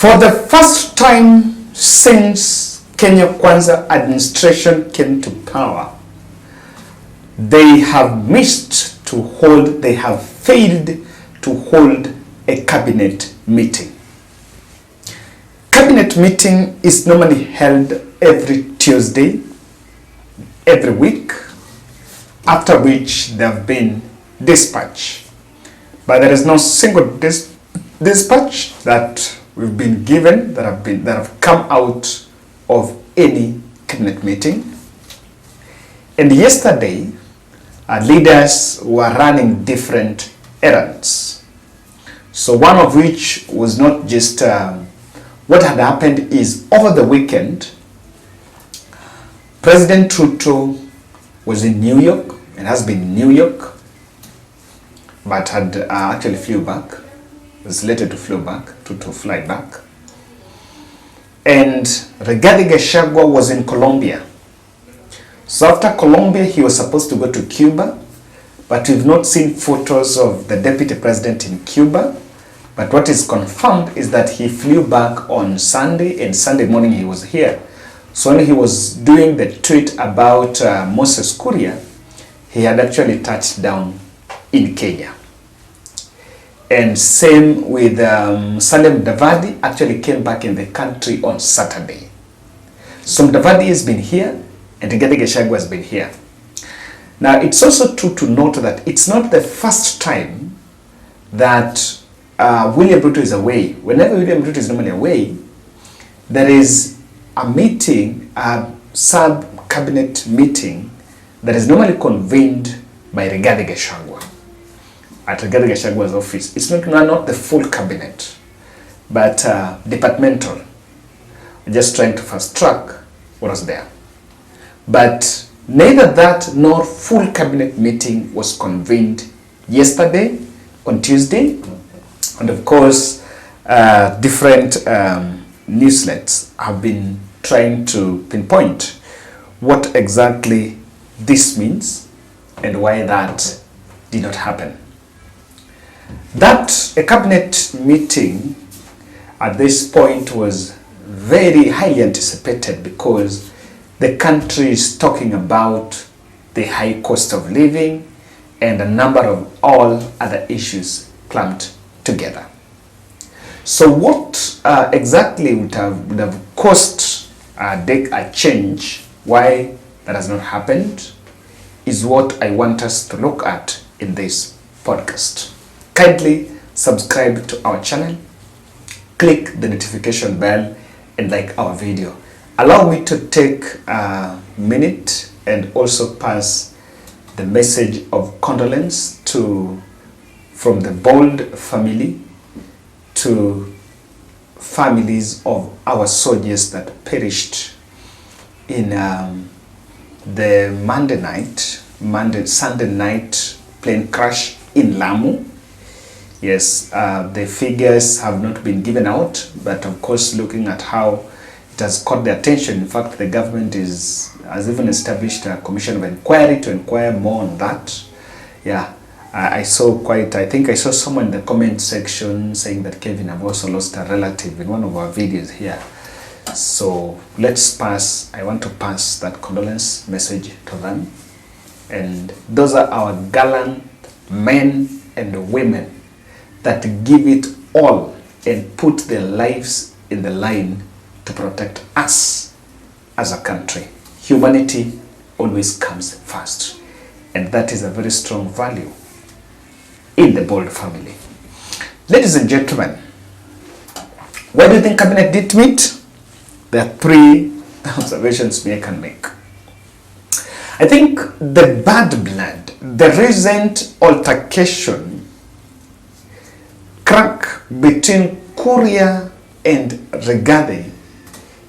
For the first time since Kenya Kwanza administration came to power, they have failed to hold a cabinet meeting. Cabinet meeting is normally held every Tuesday, every week, after which there have been dispatch. But there is no single dispatch that we've been given that have come out of any cabinet meeting. And yesterday, leaders were running different errands. So one of which was not just what had happened is over the weekend, President Ruto was in New York and has been in New York, but had actually flew back, was slated to fly back. And Rigathi Gachagua was in Colombia. So after Colombia, he was supposed to go to Cuba, but we've not seen photos of the deputy president in Cuba. But what is confirmed is that he flew back on Sunday, and Sunday morning he was here. So when he was doing the tweet about Moses Kuria, he had actually touched down in Kenya. And same with Salim Davadi, actually came back in the country on Saturday. So Davadi has been here, and Rigathi Gachagua has been here. Now, it's also true to note that it's not the first time that William Ruto is away. Whenever William Ruto is normally away, there is a meeting, a sub-cabinet meeting that is normally convened by Rigathi Gachagua at Rigathi Gachagua's office. It's not the full cabinet, but departmental. We're just trying to fast track what was there. But neither that nor full cabinet meeting was convened yesterday on Tuesday. And of course, different newslets have been trying to pinpoint what exactly this means and why that did not happen. That a cabinet meeting at this point was very highly anticipated because the country is talking about the high cost of living and a number of all other issues clumped together. So what exactly would have caused a change, why that has not happened, is what I want us to look at in this podcast. Kindly subscribe to our channel, click the notification bell, and like our video. Allow me to take a minute and also pass the message of condolence from the Bold family to families of our soldiers that perished in the Sunday night plane crash in Lamu. Yes, the figures have not been given out, but of course, looking at how it has caught the attention. In fact, the government has even established a commission of inquiry to inquire more on that. Yeah, I think I saw someone in the comment section saying that Kevin have also lost a relative in one of our videos here. So I want to pass that condolence message to them. And those are our gallant men and women that give it all and put their lives in the line to protect us as a country. Humanity always comes first, and that is a very strong value in the Bold family. Ladies and gentlemen, why do you think cabinet did meet? There are three observations we can make. I think the bad blood, the recent altercation, crack between Kuria and Rigathi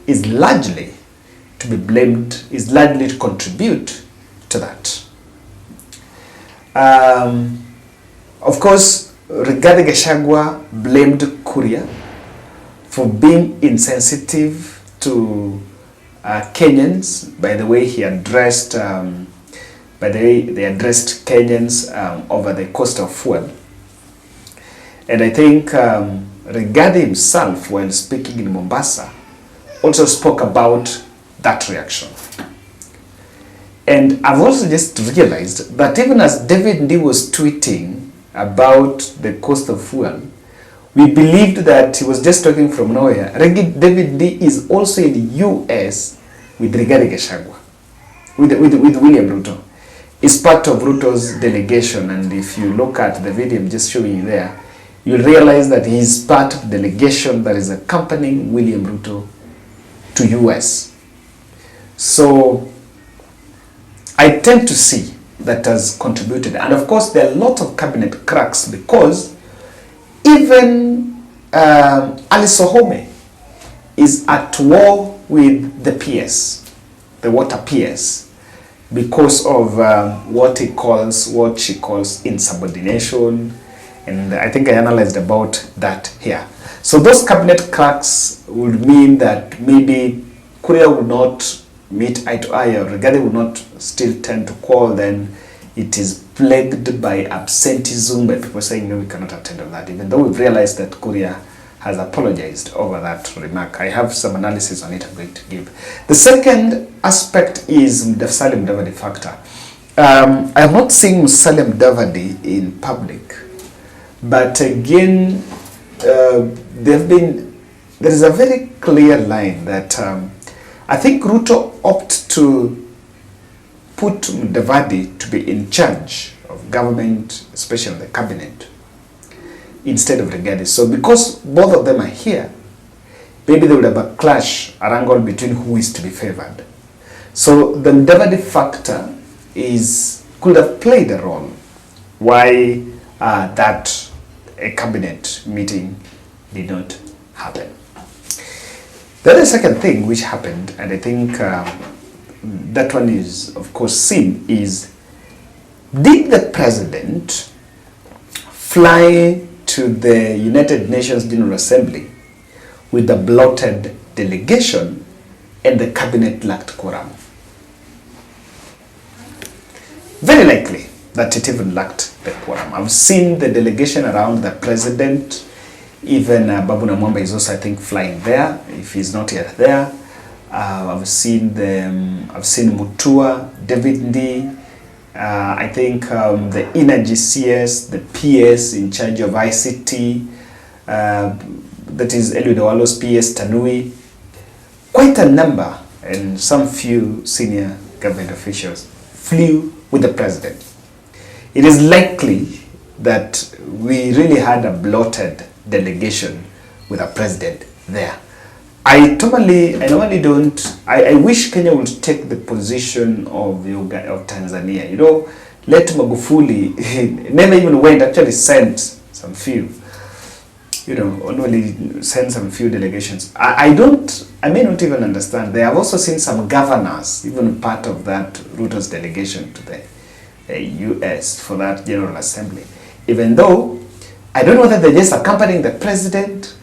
is largely to contribute to that. Of course, Rigathi Gachagua blamed Kuria for being insensitive to Kenyans by the way he addressed they addressed Kenyans over the cost of fuel. And I think Rigathi himself, while speaking in Mombasa, also spoke about that reaction. And I've also just realized that even as David Ndii was tweeting about the cost of fuel, we believed that he was just talking from nowhere. David Ndii is also in the US with Rigathi Gachagua, with William Ruto. It's part of Ruto's delegation, and if you look at the video I'm just showing you there, you'll realize that he is part of the delegation that is accompanying William Ruto to US. So I tend to see that has contributed. And of course, there are a lot of cabinet cracks because even Ali Sohome is at war with the PS, the water PS, because of what she calls insubordination. And I think I analyzed about that here. So those cabinet cracks would mean that maybe Korea would not meet eye to eye, or Rigathi would not still tend to call. Then it is plagued by absenteeism, by people saying, no, we cannot attend on that, even though we've realized that Korea has apologized over that remark. I have some analysis on it I'm going to give. The second aspect is Musalia Mudavadi factor. I have not seen Musalia Mudavadi in public, but again, there is a very clear line that I think Ruto opted to put Mudavadi to be in charge of government, especially the cabinet, instead of Rigathi. So because both of them are here, maybe there would have a clash, a wrangle between who is to be favored. So the Mudavadi factor could have played a role why that a cabinet meeting did not happen. The other second thing which happened, and I think that one is of course seen, is did the president fly to the United Nations General Assembly with the bloated delegation and the cabinet lacked quorum? Very likely that it even lacked the quorum. I've seen the delegation around the president. Even Babu Namwamba is also, I think, flying there, if he's not yet there. I've seen Mutua, David Ndii, I think the Energy CS, the PS in charge of ICT, that is Eliud Owalo's PS, Tanui. Quite a number, and some few senior government officials flew with the president. It is likely that we really had a bloated delegation with a president there. I wish Kenya would take the position of Tanzania. You know, let Magufuli never even went, actually sent some few, only sent some few delegations. I may not even understand. They have also seen some governors, even part of that Ruto's delegation to the US for that General Assembly. Even though, I don't know whether they're just accompanying the president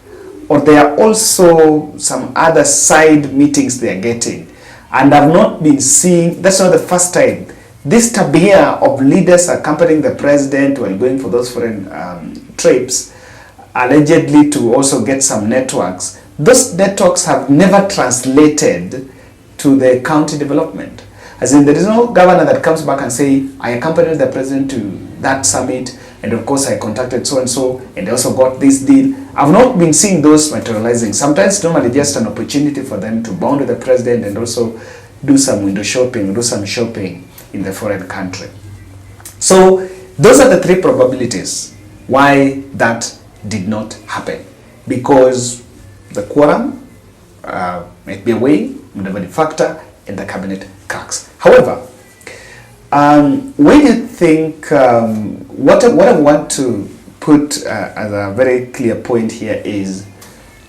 or there are also some other side meetings they are getting. And I've not been seeing, that's not the first time, this tabia of leaders accompanying the president while going for those foreign trips, allegedly to also get some networks. Those networks have never translated to the county development. As in, there is no governor that comes back and say, I accompanied the president to that summit, and of course I contacted so-and-so, and I also got this deal. I've not been seeing those materializing. Sometimes normally just an opportunity for them to bond with the president and also do some window shopping, do some shopping in the foreign country. So those are the three probabilities why that did not happen. Because the quorum might be away, Mudavadi factor, and the cabinet cracks. However, when you think, what I want to put as a very clear point here is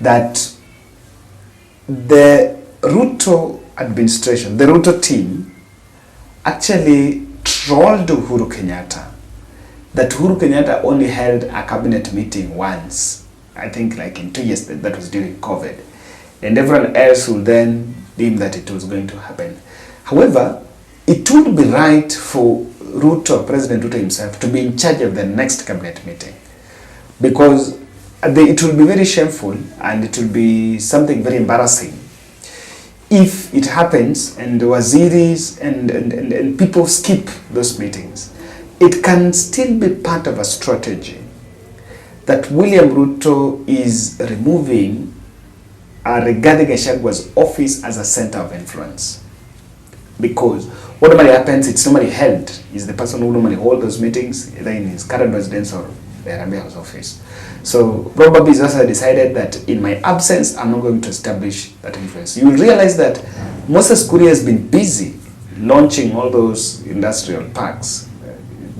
that the Ruto administration, the Ruto team, actually trolled Uhuru Kenyatta. That Uhuru Kenyatta only held a cabinet meeting once, I think like in 2 years, that was during COVID. And everyone else will then deem that it was going to happen. However, it would be right for Ruto, President Ruto himself, to be in charge of the next cabinet meeting. Because it will be very shameful and it will be something very embarrassing if it happens and the waziris and people skip those meetings. It can still be part of a strategy that William Ruto is removing Rigathi Gachagwa's office as a center of influence. Because what normally happens, it's normally held, is the person who normally holds those meetings, either in his current residence or the Harambee House office. So probably he's also decided that in my absence, I'm not going to establish that influence. You will realize that Moses Kuria has been busy launching all those industrial parks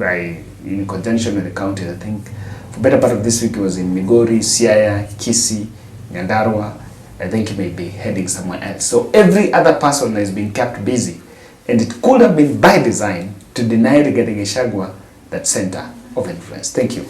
in conjunction with the county. I think for better part of this week he was in Migori, Siaya, Kisii, Nyandarua. I think he may be heading somewhere else. So every other person is being kept busy. And it could have been by design to deny Rigathi Gachagua that center of influence. Thank you.